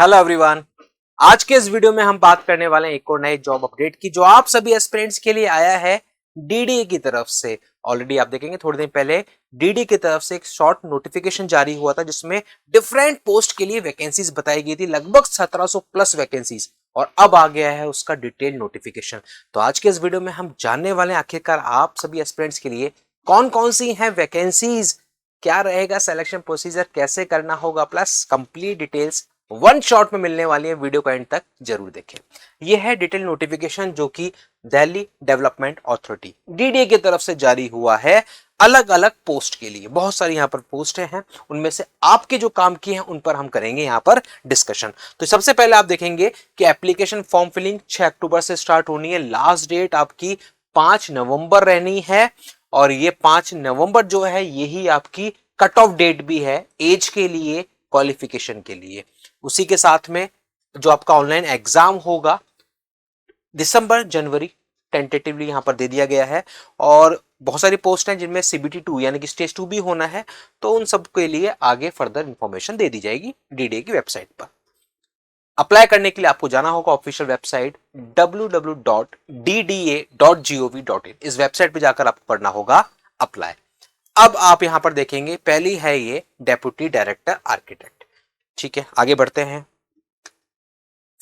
Hello everyone. आज के इस वीडियो में हम बात करने वाले हैं एक और नए जॉब अपडेट की जो आप सभी एस्पिरेंट्स के लिए आया है डीडीए की तरफ से। ऑलरेडी आप देखेंगे थोड़ी दिन पहले डीडीए की तरफ से एक शॉर्ट नोटिफिकेशन जारी हुआ था जिसमें डिफरेंट पोस्ट के लिए वैकेंसीज बताई गई थी, लगभग 1700 प्लस वैकेंसीज, और अब आ गया है उसका डिटेल नोटिफिकेशन। तो आज के इस वीडियो में हम जानने वाले हैं आखिरकार आप सभी एस्पिरेंट्स के लिए कौन कौन सी हैं वैकेंसीज, क्या रहेगा सिलेक्शन प्रोसीजर, कैसे करना होगा, plus complete details one shot में मिलने वाली है। वीडियो को एंड तक जरूर देखें। यह है डिटेल नोटिफिकेशन जो कि दिल्ली डेवलपमेंट अथॉरिटी डीडीए की तरफ से जारी हुआ है। अलग अलग पोस्ट के लिए बहुत सारी यहां पर पोस्ट हैं, उनमें से आपके जो काम किए हैं उन पर हम करेंगे यहां पर डिस्कशन। तो सबसे पहले आप देखेंगे कि एप्लीकेशन फॉर्म फिलिंग 6 अक्टूबर से स्टार्ट होनी है। लास्ट डेट आपकी 5 नवंबर रहनी है, और ये 5 नवंबर जो है यही आपकी कट ऑफ डेट भी है एज के लिए, क्वालिफिकेशन के लिए। उसी के साथ में जो आपका ऑनलाइन एग्जाम होगा दिसंबर जनवरी टेंटेटिवली यहां पर दे दिया गया है। और बहुत सारी पोस्ट हैं जिनमें सीबीटी 2 यानी कि स्टेज 2 भी होना है, तो उन सब के लिए आगे फर्दर इंफॉर्मेशन दे दी जाएगी डीडीए की वेबसाइट पर। अप्लाई करने के लिए आपको जाना होगा ऑफिशियल वेबसाइट www.dda.gov.in। इस वेबसाइट पे जाकर आपको करना होगा अप्लाई। अब आप यहां पर देखेंगे पहली है ये डेप्यूटी डायरेक्टर आर्किटेक्ट। ठीक है, आगे बढ़ते हैं।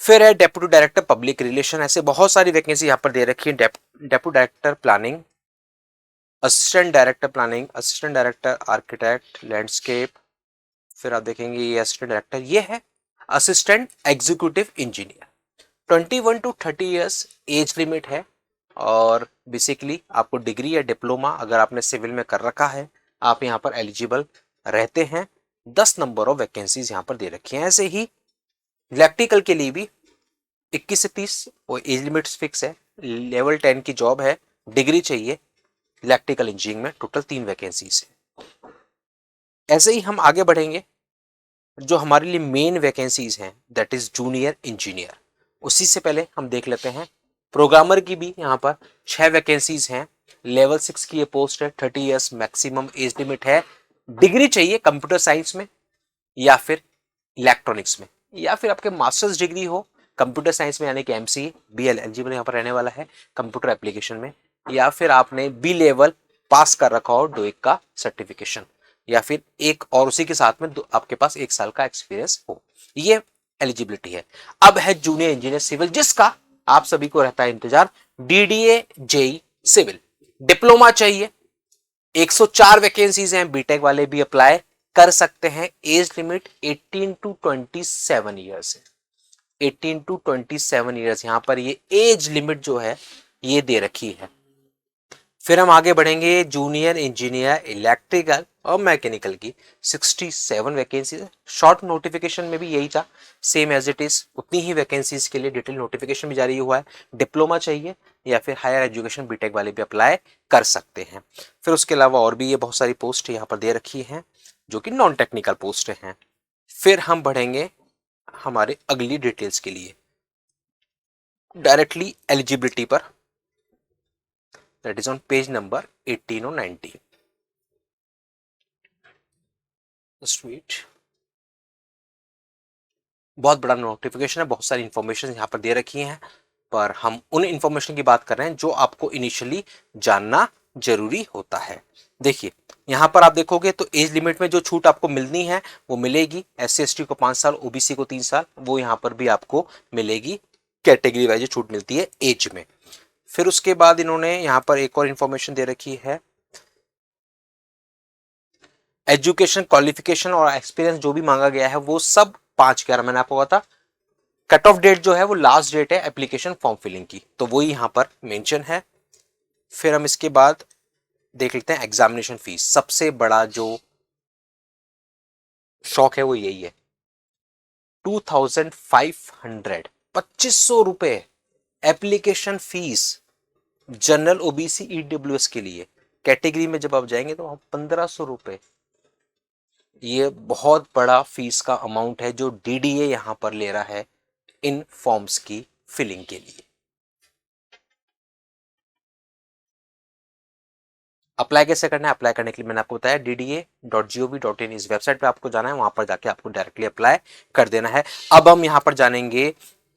फिर है डेप्यूटी डायरेक्टर पब्लिक रिलेशन। ऐसे बहुत सारी वैकेंसी यहां पर दे रखी है। Deputy director planning, assistant director planning, assistant director architect landscape. फिर आप देखेंगे ये असिस्टेंट डायरेक्टर, ये है assistant executive engineer. 21 to 30 years age limit है, और बेसिकली आपको डिग्री या डिप्लोमा अगर आपने सिविल में कर रखा है आप यहाँ पर एलिजिबल रहते हैं। 10 नंबर ऑफ वैकेंसीज यहाँ पर दे रखी हैं। ऐसे ही इलेक्ट्रिकल के लिए भी 21 से 30 और एज लिमिट्स फिक्स है। लेवल 10 की जॉब है, डिग्री चाहिए इलेक्ट्रिकल इंजीनियरिंग में। टोटल 3 वैकेंसीज है। ऐसे ही हम आगे बढ़ेंगे। जो हमारे लिए मेन वैकेंसीज हैं दैट इज जूनियर इंजीनियर। उसी से पहले हम देख लेते हैं प्रोग्रामर की भी यहाँ पर 6 वैकेंसीज हैं। लेवल 6 की ये पोस्ट है। 30 ईयर्स मैक्सिमम एज लिमिट है। डिग्री चाहिए कंप्यूटर साइंस में या फिर इलेक्ट्रॉनिक्स में, या फिर आपके मास्टर्स डिग्री हो कंप्यूटर साइंस में यानी कि एमसीए, बीएल एलिजिबल यहाँ पर रहने वाला है कंप्यूटर एप्लीकेशन में, या फिर आपने बी लेवल पास कर रखा हो डोइक का सर्टिफिकेशन, या फिर एक और उसी के साथ में आपके पास 1 साल का एक्सपीरियंस हो। ये एलिजिबिलिटी है। अब है जूनियर इंजीनियर सिविल, जिसका आप सभी को रहता है इंतजार। डीडीए जेई सिविल डिप्लोमा चाहिए। 104 वैकेंसीज हैं। बीटेक वाले भी अप्लाई कर सकते हैं। एज लिमिट 18 टू 27 ईयर्स है। 18 टू 27 ईयर्स यहां पर ये एज लिमिट जो है ये दे रखी है। फिर हम आगे बढ़ेंगे। जूनियर इंजीनियर इलेक्ट्रिकल और मैकेनिकल की 67 वैकेंसी है। शॉर्ट नोटिफिकेशन में भी यही था, सेम एज इट इज उतनी ही वैकेंसीज के लिए डिटेल नोटिफिकेशन भी जारी हुआ है। डिप्लोमा चाहिए या फिर हायर एजुकेशन बीटेक वाले भी अप्लाई कर सकते हैं। फिर उसके अलावा और भी ये बहुत सारी पोस्ट यहाँ पर दे रखी हैं जो कि नॉन टेक्निकल पोस्ट हैं। फिर हम बढ़ेंगे हमारे अगली डिटेल्स के लिए डायरेक्टली एलिजिबिलिटी पर, that is on page number 18 और 19। स्वीट बहुत बड़ा नोटिफिकेशन है, बहुत सारी इंफॉर्मेशन यहाँ पर दे रखी हैं, पर हम उन इंफॉर्मेशन की बात कर रहे हैं जो आपको इनिशियली जानना जरूरी होता है। देखिए यहाँ पर आप देखोगे तो एज लिमिट में जो छूट आपको मिलनी है वो मिलेगी। SC ST को 5 साल, ओबीसी को 3 साल, वो यहाँ पर भी आपको मिलेगी। कैटेगरी वाइज छूट मिलती है एज में। फिर उसके बाद इन्होंने यहाँ पर एक और इंफॉर्मेशन दे रखी है, एजुकेशन क्वालिफिकेशन और एक्सपीरियंस जो भी मांगा गया है वो सब 5/11 मैंने आपको कहा था। कट ऑफ डेट जो है वो लास्ट डेट है एप्लीकेशन फॉर्म फिलिंग की, तो वो यहां पर मेंशन है। फिर हम इसके बाद देख लेते हैं एग्जामिनेशन फीस। सबसे बड़ा जो शौक है वो यही है, 2500 ₹2500 application fees general OBC EWS के लिए। कैटेगरी में जब आप जाएंगे तो ₹1500। ये बहुत बड़ा फीस का अमाउंट है जो डीडीए यहां पर ले रहा है इन फॉर्म्स की फिलिंग के लिए। अप्लाई कैसे करना है? अप्लाई करने के लिए मैंने आपको बताया dda.gov.in इस वेबसाइट पे आपको जाना है, वहां पर जाके आपको डायरेक्टली अप्लाई कर देना है। अब हम यहाँ पर जानेंगे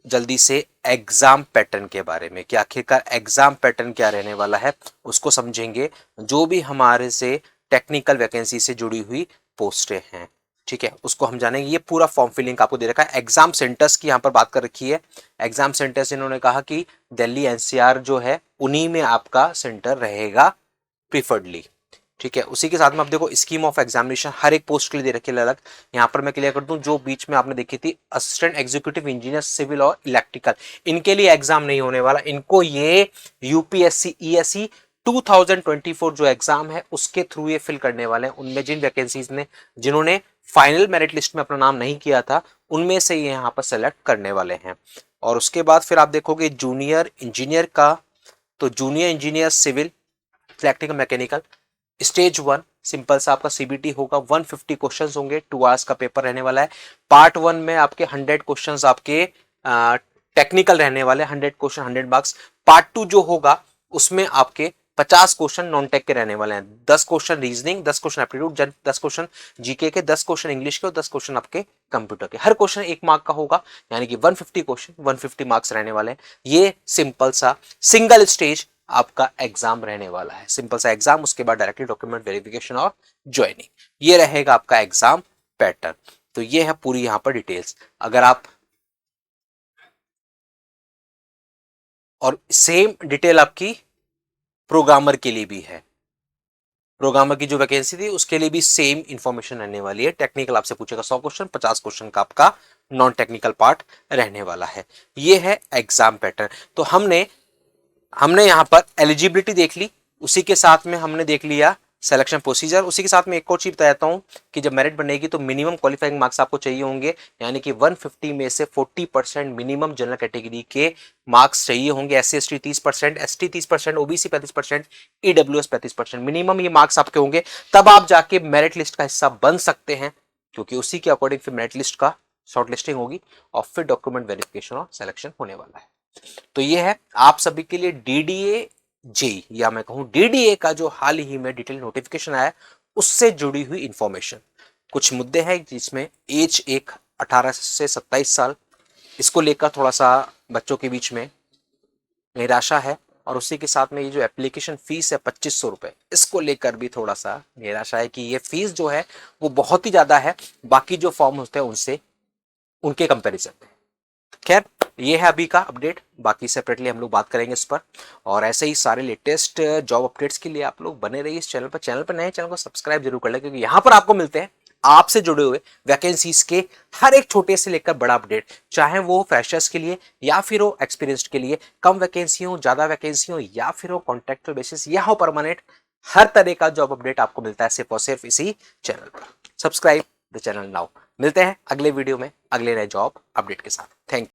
जल्दी से एग्जाम पैटर्न के बारे में कि आखिरकार एग्जाम पैटर्न क्या रहने वाला है, उसको समझेंगे। जो भी हमारे से टेक्निकल वैकेंसी से जुड़ी हुई पोस्टें हैं, ठीक है, उसको हम जानेंगे। ये पूरा फॉर्म फिलिंग आपको दे रखा है। एग्जाम सेंटर्स की यहाँ पर बात कर रखी है। एग्जाम सेंटर्स इन्होंने कहा कि दिल्ली एनसीआर जो है उन्हीं में आपका सेंटर रहेगा प्रीफर्डली, ठीक है। उसी के साथ में आप देखो स्कीम ऑफ एग्जामिनेशन हर एक पोस्ट के लिए दे रखी है अलग। यहाँ पर मैं क्लियर कर दूं, जो बीच में आपने देखी थी असिस्टेंट एग्जीक्यूटिव इंजीनियर सिविल और इलेक्ट्रिकल, इनके लिए एग्जाम नहीं होने वाला। इनको ये यूपीएससी ईएससी 2024 जो एग्जाम है उसके थ्रू ये फिल करने वाले हैं। उनमें जिन वैकेंसीज ने जिन्होंने फाइनल मेरिट लिस्ट में अपना नाम नहीं किया था, उनमें से ये यहाँ पर सेलेक्ट करने वाले हैं। और उसके बाद फिर आप देखोगे जूनियर इंजीनियर का, तो junior engineer civil electrical mechanical stage 1 simple सा आपका सीबीटी होगा। 150 क्वेश्चंस होंगे, 2 आवर्स का पेपर रहने वाला है। पार्ट 1 में आपके 100 क्वेश्चंस आपके टेक्निकल रहने वाले, 100 क्वेश्चन 100 मार्क्स। पार्ट 2 जो होगा उसमें आपके 50 क्वेश्चन नॉन टेक के रहने वाले हैं। 10 question reasoning, 10 question aptitude, 10 question GK के, 10 क्वेश्चन इंग्लिश के और 10 क्वेश्चन आपके कंप्यूटर के। हर क्वेश्चन 1 मार्क का होगा, यानी कि 150 क्वेश्चन 150 मार्क्स रहने वाले हैं। ये सिंपल सा सिंगल स्टेज आपका एग्जाम रहने वाला है। सिंपल सा एग्जाम, उसके बाद डायरेक्टली डॉक्यूमेंट वेरिफिकेशन और ज्वाइनिंग। ये रहेगा आपका एग्जाम पैटर्न। तो ये है पूरी यहां पर डिटेल्स। अगर आप और सेम डिटेल आपकी प्रोग्रामर के लिए भी है। प्रोग्रामर की जो वैकेंसी थी उसके लिए भी सेम इंफॉर्मेशन रहने वाली है। टेक्निकल आपसे पूछेगा 100 क्वेश्चन, 50 क्वेश्चन का आपका नॉन टेक्निकल पार्ट रहने वाला है। ये है एग्जाम पैटर्न। तो हमने यहां पर एलिजिबिलिटी देख ली, उसी के साथ में हमने देख लिया सिलेक्शन प्रोसीजर। उसी के साथ में एक और चीज बताता हूं कि जब मेरिट बनेगी तो मिनिमम क्वालिफाइंग मार्क्स आपको चाहिए होंगे, यानी कि 150 में से 40% मिनिमम जनरल कैटेगरी के मार्क्स चाहिए होंगे। SC ST 30%, ST 30%, OBC 35%, EWS 35%, minimum ये मार्क्स आपके होंगे। तब आप जाके मेरिट लिस्ट का हिस्सा बन सकते हैं, क्योंकि उसी के अकॉर्डिंग फिर मेरिट लिस्ट का शॉर्ट लिस्टिंग होगी और फिर डॉक्यूमेंट वेरिफिकेशन और सिलेक्शन होने वाला है। तो ये है आप सभी के लिए डीडीए जेई, या मैं कहूं डीडीए का जो हाल ही में डिटेल नोटिफिकेशन आया उससे जुड़ी हुई इंफॉर्मेशन। कुछ मुद्दे हैं जिसमें एज एक 18 से 27 साल, इसको लेकर थोड़ा सा बच्चों के बीच में निराशा है। और उसी के साथ में ये जो एप्लीकेशन फीस है 2500 रुपए, इसको लेकर भी थोड़ा सा निराशा है कि ये फीस जो है वो बहुत ही ज्यादा है बाकी जो फॉर्म होते हैं उनसे, उनके कंपैरिजन में। खैर ये है अभी का अपडेट, बाकी सेपरेटली हम लोग बात करेंगे इस पर। और ऐसे ही सारे लेटेस्ट जॉब अपडेट्स के लिए आप लोग बने रहिए इस चैनल पर। चैनल पर नए, चैनल को सब्सक्राइब जरूर कर ले, क्योंकि यहाँ पर आपको मिलते हैं आपसे जुड़े हुए वैकेंसीज के हर एक छोटे से लेकर बड़ा अपडेट, चाहे वो फ्रेशर्स के लिए या फिर हो एक्सपीरियंस्ड के लिए, कम वैकेंसी हो, ज्यादा वैकेंसी हो, या फिर हो कॉन्ट्रैक्चुअल बेसिस या हो परमानेंट, हर तरह का जॉब अपडेट आपको मिलता है सिर्फ और सिर्फ इसी चैनल पर। Subscribe the channel now. मिलते हैं अगले वीडियो में अगले नए जॉब अपडेट के साथ। Thank you.